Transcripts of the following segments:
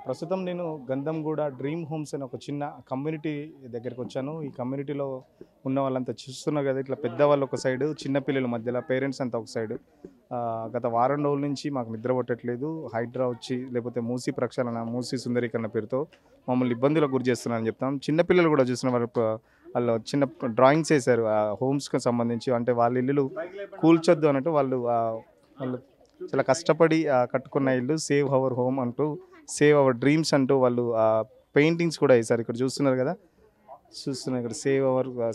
ప్రస్తుతం నేను Gandhamguda dream homes అనే ఒక చిన్న కమ్యూనిటీ దగ్గరికి వచ్చాను. ఈ కమ్యూనిటీలో ఉన్న వాళ్ళంతా చూస్తున్నారు కదా, ఇట్లా పెద్దవాళ్ళు ఒక సైడు, చిన్నపిల్లల మధ్యలో పేరెంట్స్ అంతా ఒక సైడు. గత వారం రోజుల నుంచి మాకు నిద్ర పట్టట్లేదు. హైడ్రా వచ్చి లేకపోతే మూసీ ప్రక్షాళన, మూసీ సుందరీకరణ పేరుతో మమ్మల్ని ఇబ్బందులకు గురి చేస్తున్నారని చెప్తాం. చిన్నపిల్లలు కూడా చూసిన వాళ్ళు చిన్న డ్రాయింగ్స్ వేశారు హోమ్స్కి సంబంధించి. అంటే వాళ్ళ ఇల్లులు కూల్చొద్దు అన్నట్టు వాళ్ళు చాలా కష్టపడి కట్టుకున్న ఇల్లు సేవ్ అవర్ హోమ్ అంటూ, సేవ్ అవర్ డ్రీమ్స్ అంటూ వాళ్ళు పెయింటింగ్స్ కూడా వేశారు. ఇక్కడ చూస్తున్నారు కదా, ఇక్కడ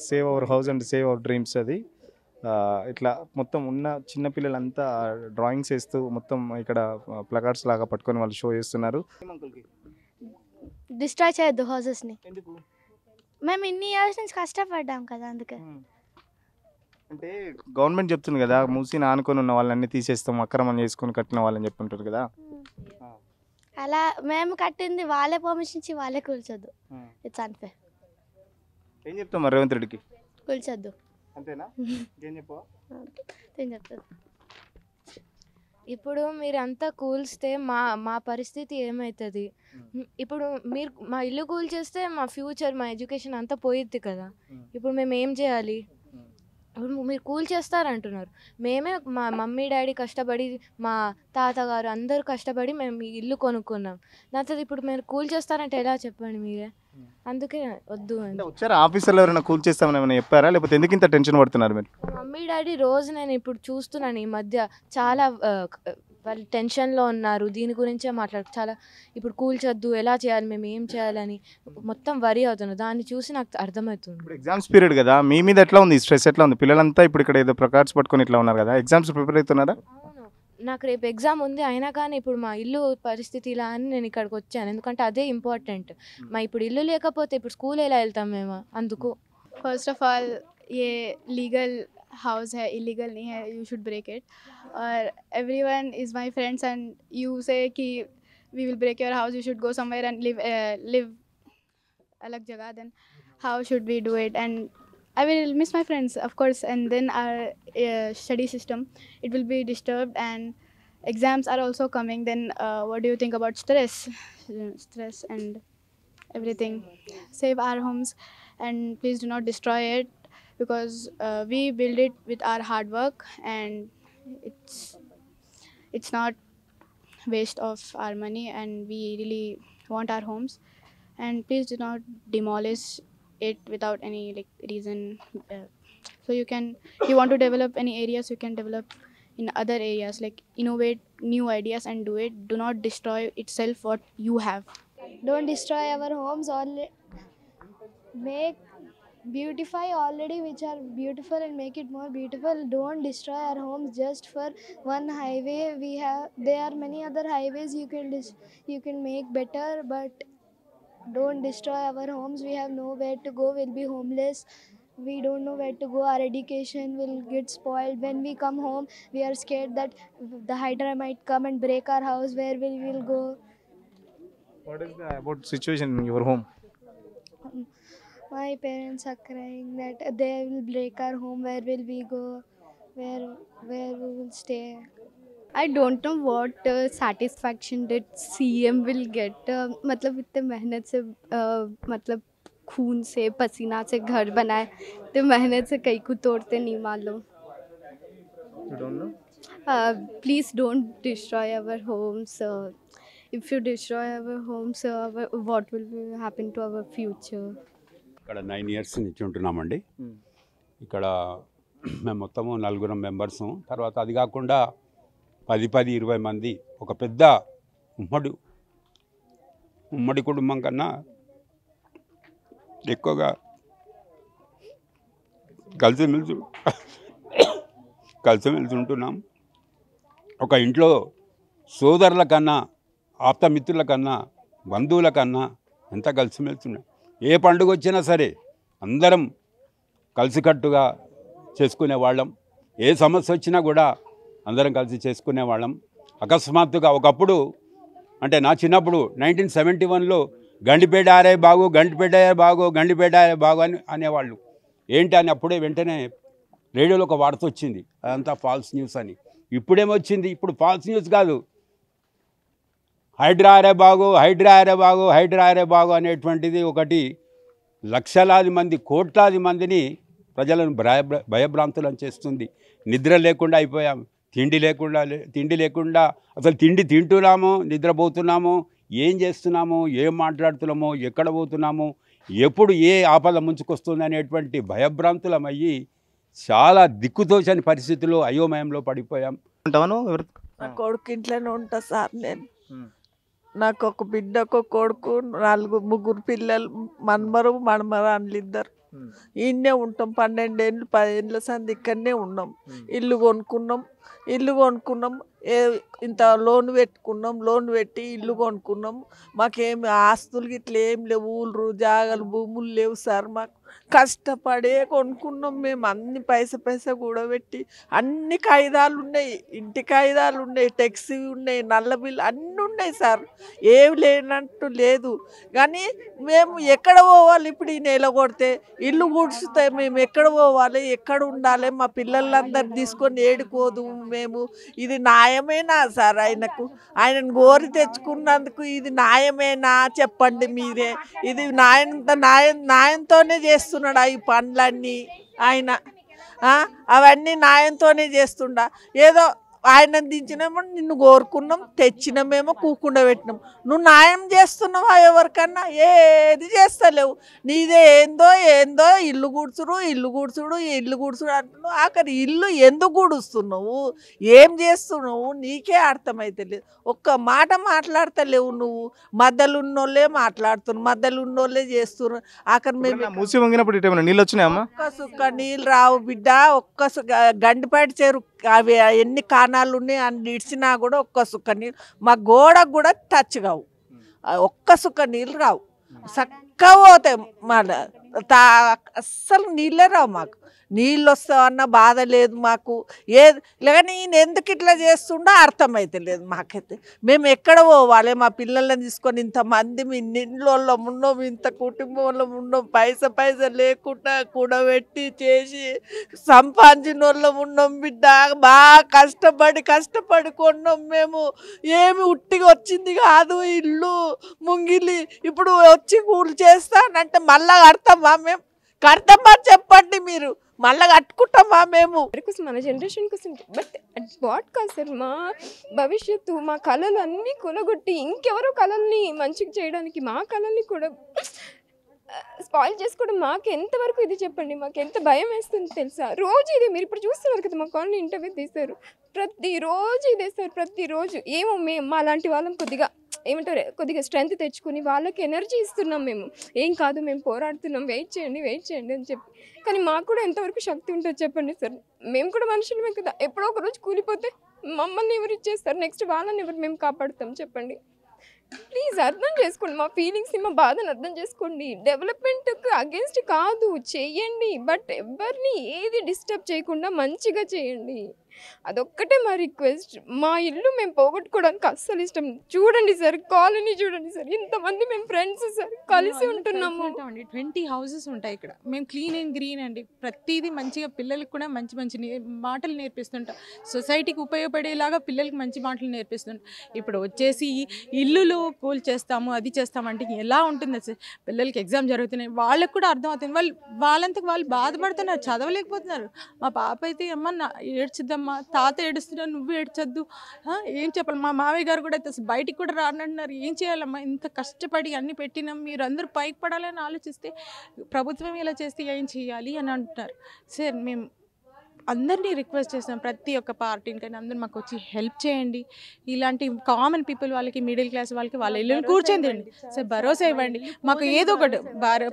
save our house and save hour dreams. అది ఇట్లా మొత్తం ఉన్న చిన్నపిల్లలంతా డ్రాయింగ్స్ వేస్తూ మొత్తం ఇక్కడ ప్లకార్డ్స్ లాగా పట్టుకొని వాళ్ళు షో చేస్తున్నారు. డిస్ట్రాయ్ చేయొద్దు హౌసెస్ని. మేము ఇన్ని ఇయర్స్ నుంచి కష్టపడ్డాం కదా, అందుకే. అంటే గవర్నమెంట్ చెప్తుంది కదా, మూసిని ఆనుకొని ఉన్న వాళ్ళని తీసేస్తాం, అక్రమం చేసుకొని కట్టిన వాళ్ళని చెప్పుంటారు కదా. అలా మేము కట్టింది వాళ్ళే పర్మిషన్ ఇచ్చి వాళ్ళే కూల్చొద్దు. It's unfair. ఏం చెప్తాం మరి రేవంత్ రెడ్డికి? కూల్చొద్దు అంతేనా? ఏం చెప్పవా? ఏం చెప్తారు? ఇప్పుడు మీరంతా కూల్స్తే మా పరిస్థితి ఏమవుతుంది? ఇప్పుడు మీరు మా ఇల్లు కూల్చేస్తే మా ఫ్యూచర్, మా ఎడ్యుకేషన్ అంతా పోయిద్ది కదా. ఇప్పుడు మేము ఏం చేయాలి? ఇప్పుడు మీరు కూల్ చేస్తారంటున్నారు. మేమే మా మమ్మీ డాడీ కష్టపడి, మా తాతగారు అందరూ కష్టపడి మేము ఈ ఇల్లు కొనుక్కున్నాం. దాంతో ఇప్పుడు మీరు కూల్ చేస్తారంటే ఎలా చెప్పండి మీరే? అందుకే వద్దు అని. వచ్చారా ఆఫీసర్లు ఎవరైనా కూల్ చేస్తామని ఏమైనా చెప్పారా, లేకపోతే ఎందుకు ఇంత టెన్షన్ పడుతున్నారు మీరు? మమ్మీ డాడీ రోజు నేను ఇప్పుడు చూస్తున్నాను, ఈ మధ్య చాలా వాళ్ళు టెన్షన్లో ఉన్నారు. దీని గురించే చాలా ఇప్పుడు కూల్చొద్దు, ఎలా చేయాలి, మేము ఏం చేయాలని మొత్తం వరి అవుతున్నారు. దాన్ని చూసి నాకు అర్థమవుతుంది. ఇప్పుడు ఎగ్జామ్స్ పీరియడ్ కదా, మీ మీద ఎట్లా ఉంది స్ట్రెస్, ఎట్లా ఉంది? పిల్లలంతా ఇప్పుడు ఇక్కడ ఏదో ప్రకార్డ్స్ పట్టుకొని ఇట్లా ఉన్నారు కదా, ఎగ్జామ్స్ ప్రిపేర్ అవుతున్నారా? అవును, నాకు రేపు ఎగ్జామ్ ఉంది. అయినా కానీ ఇప్పుడు మా ఇల్లు పరిస్థితి ఇలా అని నేను ఇక్కడికి వచ్చాను, ఎందుకంటే అదే ఇంపార్టెంట్. మా ఇప్పుడు ఇల్లు లేకపోతే ఇప్పుడు స్కూల్ ఎలా వెళ్తాం మేము? అందుకు फर्स्ट ऑफ ऑल ये लीगल हाउस है, इलीगल नहीं है, यू शुड ब्रेक इट. और everyone is my friends and you say कि we will break your house, you should go somewhere and live अलग जगह. Then how should we do it? And I will miss my friends, of course, and then our study system, it will be disturbed, and exams are also coming. Then what do you think about stress and everything? Save our homes and please do not destroy it, because we build it with our hard work, and it's not waste of our money, and we really want our homes. And please do not demolish it without any reason. So you want to develop any areas, you can develop in other areas, like innovate new ideas and do it. Do not destroy itself what you have. Don't destroy our homes. Beautify already which are beautiful and make it more beautiful. Don't destroy our homes just for one highway. There are many other highways you can make better, but don't destroy our homes. We have nowhere to go. We'll be homeless. We don't know where to go. Our education will get spoiled. When we come home, we are scared that the hydra might come and break our house. Where will we go? What is the about situation in your home? My parents are crying that they will break our home. Where will we go? Where we will stay? I don't know what satisfaction that CM will get. मतलब इतने मेहनत से मतलब खून से पसीना से घर बनाए, तो मेहनत से कहीं को तोड़ते नहीं मान लो. You don't know? Please don't destroy our homes. If you destroy our homes, what will happen to our future? ఇక్కడ 9 years నుంచి ఉంటున్నామండి. ఇక్కడ మేము మొత్తము 4 మెంబర్స్. తర్వాత అది కాకుండా 10-20 మంది ఒక పెద్ద ఉమ్మడి కుటుంబం కన్నా ఎక్కువగా కలిసిమెలిసి ఉంటున్నాం. ఒక ఇంట్లో సోదరుల కన్నా, ఆప్తమిత్రుల కన్నా, బంధువుల కన్నా ఎంత కలిసిమెలిసి ఉన్నాం. ఏ పండుగ వచ్చినా సరే అందరం కలిసికట్టుగా చేసుకునేవాళ్ళం. ఏ సమస్య వచ్చినా కూడా అందరం కలిసి చేసుకునేవాళ్ళం. అకస్మాత్తుగా ఒకప్పుడు, అంటే నా చిన్నప్పుడు 1971లో గండిపేట ఆరే బాగు, గండిపేట బాగు, గండిపేట బాగు అని అనేవాళ్ళు. ఏంటి అని అప్పుడే వెంటనే రేడియోలో ఒక వార్త వచ్చింది, అదంతా ఫాల్స్ న్యూస్ అని. ఇప్పుడేమొచ్చింది, ఇప్పుడు ఫాల్స్ న్యూస్ కాదు, హైడ్రా అరే బాగు, హైడ్రా అరే బాగు, హైడ్రా అరే బాగు అనేటువంటిది ఒకటి లక్షలాది మంది, కోట్లాది మందిని ప్రజలను భయభ్రాంతులను చేస్తుంది. నిద్ర లేకుండా అయిపోయాం, తిండి లేకుండా అసలు తిండి తింటున్నాము, నిద్రపోతున్నాము, ఏం చేస్తున్నాము, ఏం మాట్లాడుతున్నామో, ఎక్కడ పోతున్నాము, ఎప్పుడు ఏ ఆపద ముంచుకొస్తుంది అనేటువంటి భయభ్రాంతులమయ్యి చాలా దిక్కుతోచని పరిస్థితుల్లో అయోమయంలో పడిపోయాం. ఉంటావను నా కొడుకు ఇంట్లోనే ఉంటా సార్. నేను నాకు ఒక బిడ్డ, ఒక కొడుకు, ముగ్గురు పిల్లలు, మణమరాన్లు ఇద్దరు. ఈయన్నే ఉంటాం. 12 ఏళ్ళు 10 ఏళ్ళ సంది ఇక్కడనే ఉన్నాం. ఇల్లు కొనుక్కున్నాం. ఇంత లోన్ పెట్టి ఇల్లు కొనుక్కున్నాం. మాకేమి ఆస్తులు ఇట్లా ఏం లేవు, ఊళ్ళు జాగాలు భూములు లేవు సార్. మాకు కష్టపడే కొనుక్కున్నాం మేము. అన్ని పైసా కూడా పెట్టి అన్ని కాగితాలు ఉన్నాయి, ఇంటి కాగితాలు ఉన్నాయి, టెక్సీ ఉన్నాయి, నల్ల బిల్లు అన్నీ ఉన్నాయి సార్. ఏమి లేనట్టు లేదు. కానీ మేము ఎక్కడ పోవాలి ఇప్పుడు? ఈ నెల కొడితే ఇల్లు కూర్చుతే మేము ఎక్కడ పోవాలి, ఎక్కడ ఉండాలి? మా పిల్లలందరూ తీసుకొని ఏడుకోదు మేము. ఇది న్యాయమేనా సార్? ఆయనను కోరి తెచ్చుకున్నందుకు ఇది న్యాయమేనా చెప్పండి మీరే. ఇది న్యాయంతోనే చేస్తున్నాడా ఈ పనులన్నీ ఆయన? అవన్నీ న్యాయంతోనే చేస్తుండా? ఏదో ఆయన దించినామో నిన్ను కోరుకున్నాం, తెచ్చినామేమో కూకుండా పెట్టినాం. నువ్వు న్యాయం చేస్తున్నావా ఎవరికన్నా? ఏది చేస్తలేవు. నీదే ఏందో ఇల్లు కూర్చుడు అంటున్నావు. ఆఖరి ఇల్లు ఎందుకు కూడుస్తున్నావు, ఏం చేస్తున్నావు నీకే అర్థమైతే లేదు. ఒక్క మాట మాట్లాడతలేవు నువ్వు. మధ్యలున్నోళ్ళే మాట్లాడుతున్నావు, మధ్యలున్నోళ్ళే చేస్తున్నారు. ఆఖరి మేము మూసి వంగినప్పుడు ఇటు నీళ్ళు వచ్చినాయమ్మా? ఒక్క సుక్క నీళ్ళు రావు బిడ్డ. గండిపాటి చేరు అవి ఎన్ని కాణాలు ఉన్నాయి అన్ని ఇడిచినా కూడా ఒక్క సుక్క నీళ్ళు మా గోడకు కూడా టచ్ కావు. ఒక్క సుక్క నీళ్ళు రావు. చక్కగా పోతాయి. మళ్ళీ అస్సలు నీళ్ళే రావు. మాకు నీళ్ళు వస్తావన్న బాధ లేదు మాకు. కానీ ఈయన ఎందుకు ఇట్లా చేస్తుండో అర్థమైతే లేదు మాకైతే. మేము ఎక్కడ పోవాలి? మా పిల్లల్ని తీసుకొని ఇంతమంది ఇంట్లో ఉన్నాం, ఇంత కుటుంబంలో ఉన్నాం, పైసా లేకుండా కూడబెట్టి చేసి సంపాదించిన వాళ్ళం ఉన్నాం బిడ్డ. బాగా కష్టపడి కొన్నాం మేము. ఏమి ఉట్టిగా వచ్చింది కాదు ఇల్లు ముంగిలి. ఇప్పుడు వచ్చి కూలి చేస్తానంటే మళ్ళా కడతామా మేము? కడతామా చెప్పండి మీరు? మళ్ళీ కట్టుకుంటామా మేము? మన జనరేషన్ కోసం. బట్ అట్ వాట్ కాదు సార్? మా భవిష్యత్తు, మా కళలు అన్నీ కొనగొట్టి ఇంకెవరో కళల్ని మంచిగా చేయడానికి మా కళల్ని కూడా స్పాయిల్ చేసుకోవడం మాకు ఎంతవరకు ఇది చెప్పండి. మాకు ఎంత భయం వేస్తుంది తెలుసా? రోజు ఇదే. మీరు ఇప్పుడు చూస్తున్నారు కదా, మా కాలనీ ఇంటర్వ్యూ తీశారు. ప్రతిరోజు ఇదే సార్, ప్రతిరోజు. ఏమో మేము మా లాంటి వాళ్ళం కొద్దిగా స్ట్రెంత్ తెచ్చుకుని వాళ్ళకి ఎనర్జీ ఇస్తున్నాం. మేము ఏం కాదు, మేము పోరాడుతున్నాం, వెయిట్ చేయండి అని చెప్పి. కానీ మాకు కూడా ఎంతవరకు శక్తి ఉంటుంది చెప్పండి సార్? మేము కూడా మనుషులమే కదా. ఎప్పుడో ఒక రోజు కూలిపోతే మమ్మల్ని ఎవరు ఇచ్చేస్తారు? నెక్స్ట్ వాళ్ళని ఎవరు మేము కాపాడుతాం చెప్పండి? ప్లీజ్ అర్థం చేసుకోండి మా ఫీలింగ్స్ని, మా బాధను అర్థం చేసుకోండి. డెవలప్మెంట్కి అగేన్స్ట్ కాదు, చెయ్యండి. బట్ ఎవరిని ఏది డిస్టర్బ్ చేయకుండా మంచిగా చేయండి. అదొక్కటే మా రిక్వెస్ట్. మా ఇల్లు మేము పోగొట్టుకోవడానికి అస్సలు ఇష్టం. చూడండి సార్, కాలనీ చూడండి సార్, ఇంతమంది మేము ఫ్రెండ్స్ సార్ కలిసి ఉంటున్నాము. 20 హౌసెస్ ఉంటాయి ఇక్కడ. మేము క్లీన్ అండ్ గ్రీన్ అండి. ప్రతిదీ మంచిగా పిల్లలకు కూడా మంచి మాటలు నేర్పిస్తుంటాం. సొసైటీకి ఉపయోగపడేలాగా పిల్లలకి మంచి మాటలు నేర్పిస్తుంటాం. ఇప్పుడు వచ్చేసి ఇల్లులు కూల్ చేస్తాము, అది చేస్తామంటే ఎలా ఉంటుంది సార్? పిల్లలకి ఎగ్జామ్ జరుగుతున్నాయి, వాళ్ళకు కూడా అర్థం అవుతుంది. వాళ్ళంతకు వాళ్ళు బాధపడుతున్నారు, చదవలేకపోతున్నారు. మా పాప అయితే ఏడ్చిద్దమ్మా, తాత ఏడుస్తున్నారు, నువ్వు ఏడ్చొద్దు, ఏం చెప్పాలి? మా మావయ్య గారు కూడా అయితే అసలు బయటికి కూడా రానంటున్నారు. ఏం చేయాలమ్మా? ఇంత కష్టపడి అన్ని పెట్టినాం, మీరు అందరూ పైకి పడాలని ఆలోచిస్తే ప్రభుత్వం ఇలా చేస్తే ఏం చేయాలి అని అంటున్నారు. సార్ మేము అందరినీ రిక్వెస్ట్ చేస్తున్నాం, ప్రతి ఒక్క పార్టీని కానీ అందరూ మాకు వచ్చి హెల్ప్ చేయండి. ఇలాంటి కామన్ పీపుల్ వాళ్ళకి, మిడిల్ క్లాస్ వాళ్ళకి వాళ్ళ ఇల్లుని కూర్చొని సార్ భరోసా ఇవ్వండి. మాకు ఏదో ఒకటి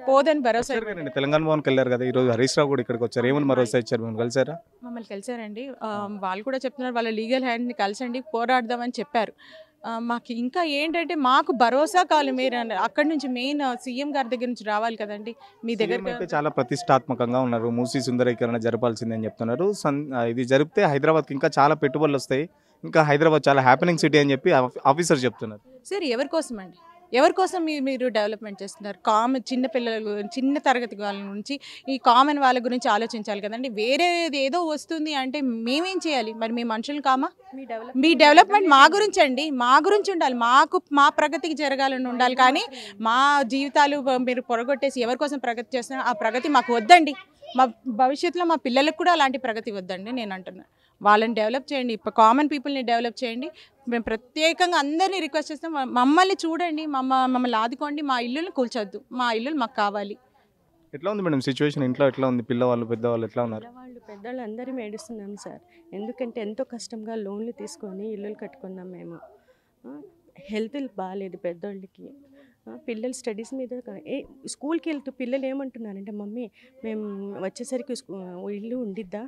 పోదని భరోసా. తెలంగాణ భవన్కి వెళ్ళారు కదా, ఈరోజు హరీష్ రావు కూడా ఇక్కడికి వచ్చారు. ఏమని భరోసా ఇచ్చారు? మేము కలిసారా? మమ్మల్ని కలిసారండి. వాళ్ళు కూడా చెప్తున్నారు వాళ్ళ లీగల్ హ్యాండ్ని కలిసండి, పోరాడదామని చెప్పారు. మాకు ఇంకా ఏంటంటే మాకు భరోసా కావాలి. మీరు అక్కడి నుంచి మెయిన్ సీఎం గారి దగ్గర నుంచి రావాలి కదండి మీ దగ్గర. అయితే చాలా ప్రతిష్టాత్మకంగా ఉన్నారు. మూసీ సుందరీకరణ జరపాల్సిందని చెప్తున్నారు. ఇది జరిపితే హైదరాబాద్కి ఇంకా చాలా పెట్టుబడులు వస్తాయి, ఇంకా హైదరాబాద్ చాలా హ్యాపెనింగ్ సిటీ అని చెప్పి ఆఫీసర్ చెప్తున్నారు. సార్ ఎవరి కోసం అండి? ఎవరి కోసం మీరు డెవలప్మెంట్ చేస్తున్నారు? చిన్న పిల్లల గురించి, చిన్న తరగతి వాళ్ళ నుంచి ఈ కామన్ వాళ్ళ గురించి ఆలోచించాలి కదండి. వేరేది ఏదో వస్తుంది అంటే మేమేం చేయాలి? మరి మీ మనుషులు కామా? మీ డెవలప్మెంట్ మా గురించి అండి, మా గురించి ఉండాలి. మా ప్రగతికి జరగాలని ఉండాలి. కానీ మా జీవితాలు మీరు పొరగొట్టేసి ఎవరి కోసం ప్రగతి చేస్తున్నారు? ఆ ప్రగతి మాకు వద్దండి. మా భవిష్యత్తులో మా పిల్లలకు కూడా అలాంటి ప్రగతి వద్దండి నేను అంటున్నాను. వాళ్ళని డెవలప్ చేయండి, ఇప్పుడు కామన్ పీపుల్ని డెవలప్ చేయండి. మేము ప్రత్యేకంగా అందరినీ రిక్వెస్ట్ చేస్తాం, మమ్మల్ని చూడండి, మమ్మల్ని ఆదుకోండి, మా ఇల్లుని కూల్చొద్దు, మా ఇల్లులు మాకు కావాలి. ఎట్లా ఉంది మేడం సిచ్యువేషన్ ఇంట్లో? ఎట్లా ఉంది? పిల్లవాళ్ళు పెద్దవాళ్ళు ఎట్లా ఉన్నారు? పెద్దవాళ్ళు అందరం ఏడుస్తున్నాం సార్. ఎందుకంటే ఎంతో కష్టంగా లోన్లు తీసుకొని ఇల్లులు కట్టుకున్నాం మేము. హెల్త్ బాగాలేదు పెద్దోళ్ళకి. పిల్లలు స్టడీస్ మీద స్కూల్కి వెళ్తూ పిల్లలు ఏమంటున్నారంటే, మమ్మీ మేము వచ్చేసరికి ఇల్లు ఉండిద్దా,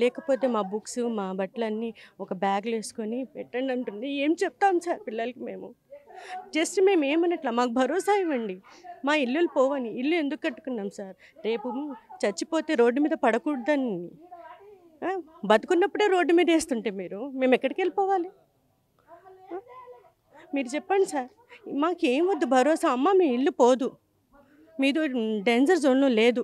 లేకపోతే మా బుక్స్ మా బట్టలన్నీ ఒక బ్యాగ్లో వేసుకొని పెట్టండి అంటుంది. ఏం చెప్తాం సార్ పిల్లలకి మేము? జస్ట్ మేము ఏమన్నట్లా మాకు భరోసా ఇవ్వండి, మా ఇల్లులు పోవని. ఇల్లు ఎందుకు కట్టుకున్నాం సార్? రేపు చచ్చిపోతే రోడ్డు మీద పడకూడదని. బతుకున్నప్పుడే రోడ్డు మీద వేస్తుంటే మేము ఎక్కడికి వెళ్ళిపోవాలి? మీరు చెప్పండి సార్. మాకేం వద్దు భరోసా. అమ్మ మీ ఇల్లు పోదు, మీది డేంజర్ జోన్లో లేదు,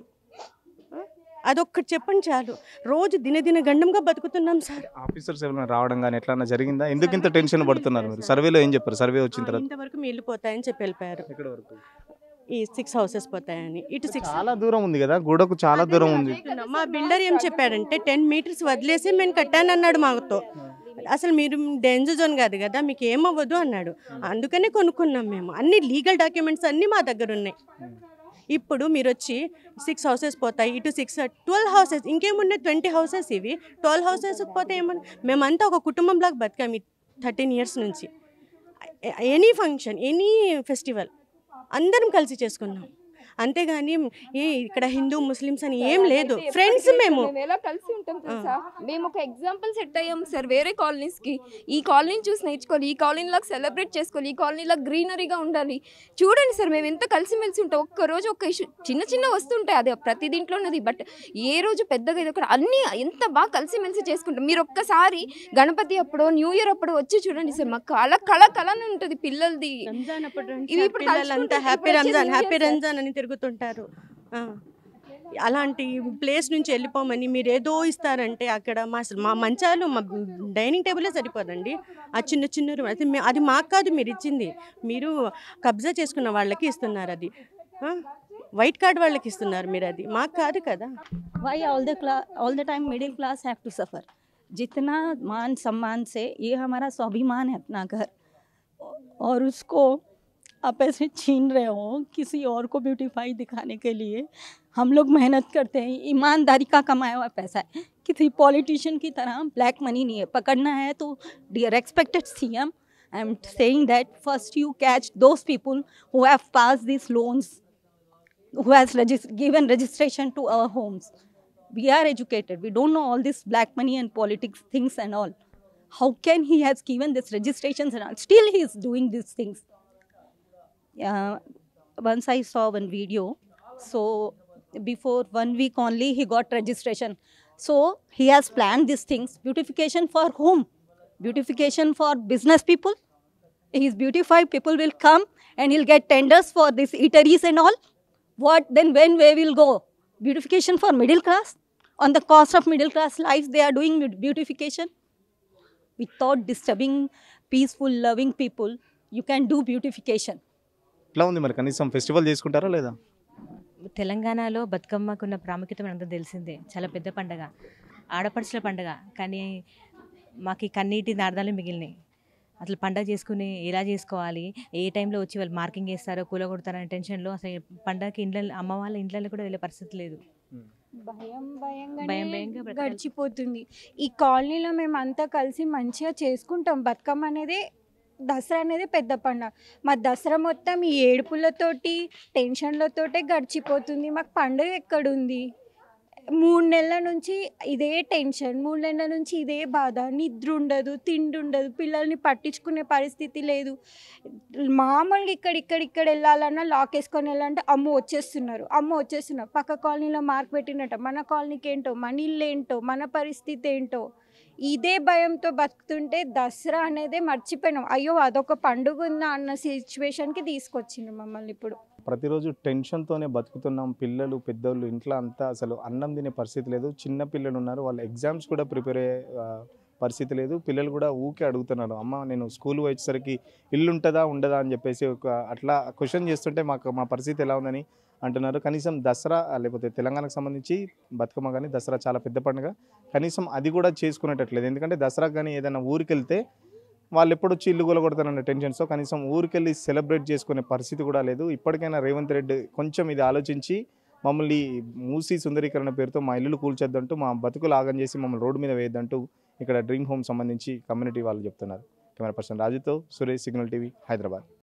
అదొక్కటి చెప్పండి చాలు. రోజు దినదిన గండంగా బతుకుతున్నాం సార్. ఆఫీసర్స్ ఎవరైనా రావడం కానీ ఎట్లా జరిగిందా? ఎందుకు ఇంత టెన్షన్ పడుతున్నారు మీరు? సర్వేలో ఏం చెప్పారు? సర్వే వచ్చిన తర్వాత ఇంతవరకు మీ ఇల్లు పోతాయని చెప్పి వెళ్ళిపోయారు. ఎక్కడ వరకు? ఈ 6 houses పోతాయని. ఇటు 6 చాలా దూరం ఉంది కదా, గూడకు చాలా దూరం ఉంది. మా బిల్డర్ ఏం చెప్పాడంటే 10 meters వదిలేసి నేను కట్టాను అన్నాడు మాతో. అసలు మీరు డేంజర్ జోన్ కాదు కదా, మీకు ఏమవ్వదు అన్నాడు. అందుకనే కొనుక్కున్నాం మేము. అన్ని లీగల్ డాక్యుమెంట్స్ అన్నీ మా దగ్గర ఉన్నాయి. ఇప్పుడు మీరు వచ్చి 6 houses పోతాయి, ఇటు 12 houses, ఇంకేమున్నాయి 20 houses. ఇవి 12 houses పోతే ఏమన్నా? మేమంతా ఒక కుటుంబంలాగా బతికాము 13 years నుంచి. ఎనీ ఫంక్షన్, ఎనీ ఫెస్టివల్ అందరం కలిసి చేసుకున్నాం. అంతేగాని ఇక్కడ హిందూ ముస్లిమ్స్ అని ఏం లేదు. ఫ్రెండ్స్ మేము ఎలా కలిసి ఉంటాం తెలుసా? మేము ఒక ఎగ్జాంపుల్ సెట్ అయ్యాం సార్ వేరే కాలనీస్కి. ఈ కాలనీని చూసి నేర్చుకోవాలి, ఈ కాలనీలో సెలబ్రేట్ చేసుకోవాలి, ఈ కాలనీలో గ్రీనరీగా ఉండాలి. చూడండి సార్ మేము ఎంత కలిసిమెలిసి ఉంటాం. ఒక్కరోజు ఒక ఇష్యూ చిన్న వస్తుంటాయి, అది ప్రతి దీంట్లో ఉన్నది. బట్ ఏ రోజు పెద్దగా ఇది ఒకటి అన్నీ ఎంత బాగా కలిసిమెలిసి చేసుకుంటాం. మీరు ఒక్కసారి గణపతి అప్పుడు, న్యూ ఇయర్ అప్పుడు వచ్చి చూడండి సార్, మాకు కళనే ఉంటుంది పిల్లలది. పిల్లలంతా హ్యాపీ రంజాన్ అని తిరుగుతుంటారు. అలాంటి ప్లేస్ నుంచి వెళ్ళిపోమని మీరు ఏదో ఇస్తారంటే అక్కడ మా మంచాలు, మా డైనింగ్ టేబులే సరిపోదండి. ఆ చిన్న రూమ్ అది మాకు కాదు మీరు ఇచ్చింది, మీరు కబ్జా చేసుకున్న వాళ్ళకి ఇస్తున్నారు. అది వైట్ కార్డ్ వాళ్ళకి ఇస్తున్నారు మీరు, అది మాకు కాదు కదా. Why all the time middle class have to suffer? जितना मान सम्मान से ये हमारा स्वाभिमान है अपना घर, और उसको आप ऐसे छीन रहे हो किसी और को ब्यूटीफाई दिखाने के लिए. हम लोग मेहनत करते हैं, ईमानदारी का कमाया हुआ पैसा है. किसी पॉलिटिशियन की तरह ब्लैक मनी नहीं है. पकड़ना है तो dear expected CM, I am saying that first you catch those people who have passed these loans, who has given registration to our homes. We are educated, we don't know all this black money and politics things and all. How can he has given this registrations and all? Still he is doing these things. Once I saw one video, so before 1 week only he got registration. So he has planned these things. Beautification for whom? Beautification for business people. He's beautified, people will come and he'll get tenders for these eateries and all. What then? When we will go? Beautification for middle class? On the cost of middle class lives they are doing beautification. Without disturbing peaceful loving people, you can do beautification. ఎట్లా ఉంది మరి? కనీసం festival చేసుకుంటారా లేదా? తెలంగాణలో బతుకమ్మకున్న ప్రాముఖ్యత మనందరూ తెలిసిందే. చాలా పెద్ద పండగ, ఆడపడుచుల పండగ. కానీ మాకు ఈ కన్నీటి నార్దాలు మిగిలినాయి. అసలు పండగ చేసుకుని ఎలా చేసుకోవాలి, ఏ టైంలో వచ్చి వాళ్ళు మార్కింగ్ చేస్తారో కూలగొడతారనే టెన్షన్లో అసలు పండగకి అమ్మ వాళ్ళ ఇంట్లో కూడా వెళ్ళే పరిస్థితి లేదు. భయంగా గడిచిపోతుంది. ఈ కాలనీలో మేము అంతా కలిసి మంచిగా చేసుకుంటాం. బతుకమ్మ అనేది, దసరా అనేది పెద్ద పండుగ. మా దసరా మొత్తం ఈ ఏడుపులతోటి టెన్షన్లతోటే గడిచిపోతుంది. మాకు పండుగ ఎక్కడుంది? 3 నెలల నుంచి ఇదే టెన్షన్, 3 నెలల నుంచి ఇదే బాధ. నిద్ర ఉండదు, తిండి ఉండదు, పిల్లల్ని పట్టించుకునే పరిస్థితి లేదు. మామూలుగా ఇక్కడ వెళ్ళాలన్నా లాక్ వేసుకొని వెళ్ళాలంటే అమ్మ వచ్చేస్తున్నారు. పక్క కాలనీలో మార్క్ పెట్టినట్ట మన కాలనీకి ఏంటో, మన ఇల్లు ఏంటో, మన పరిస్థితి ఏంటో ఇదే భయంతో బతుకుతుంటే దసరా అనేది మర్చిపోయినాం. అయ్యో అదొక పండుగ ఉందా అన్న సిచ్యువేషన్కి తీసుకొచ్చిండ్రు మమ్మల్ని ఇప్పుడు. ప్రతిరోజు టెన్షన్తోనే బతుకుతున్నాం. పిల్లలు పెద్దోళ్ళు ఇంట్లో అంతా అసలు అన్నం తినే పరిస్థితి లేదు. చిన్న పిల్లలు ఉన్నారు, వాళ్ళ ఎగ్జామ్స్ కూడా ప్రిపేర్ అయ్యే పరిస్థితి లేదు. పిల్లలు కూడా ఊకే అడుగుతున్నారు, అమ్మ నేను స్కూల్ వచ్చేసరికి ఇల్లు ఉంటుందా ఉండదా అని చెప్పేసి అట్లా క్వశ్చన్ చేస్తుంటే మా పరిస్థితి ఎలా ఉందని అంటున్నారు. కనీసం దసరా లేకపోతే తెలంగాణకు సంబంధించి బతుకమ్మ కానీ దసరా చాలా పెద్ద పండుగ, కనీసం అది కూడా చేసుకునేటట్లేదు. ఎందుకంటే దసరాకు కానీ ఏదైనా ఊరికి వెళ్తే వాళ్ళు ఎప్పుడు వచ్చి ఇల్లు కొలగొడతారన్న టెన్షన్స్తో కనీసం ఊరికెళ్ళి సెలబ్రేట్ చేసుకునే పరిస్థితి కూడా లేదు. ఇప్పటికైనా రేవంత్ రెడ్డి కొంచెం ఇది ఆలోచించి మమ్మల్ని మూసీ సుందరీకరణ పేరుతో మా ఇల్లులు కూల్చొద్దంటూ, మా బతుకులు ఆగం చేసి మమ్మల్ని రోడ్డు మీద వేయొద్దంటూ ఇక్కడ డ్రీమ్ హోమ్ సంబంధించి కమ్యూనిటీ వాళ్ళు చెప్తున్నారు. కెమెరా పర్సన్ రాజుతో సురేష్, సిగ్నల్ టీవీ, హైదరాబాద్.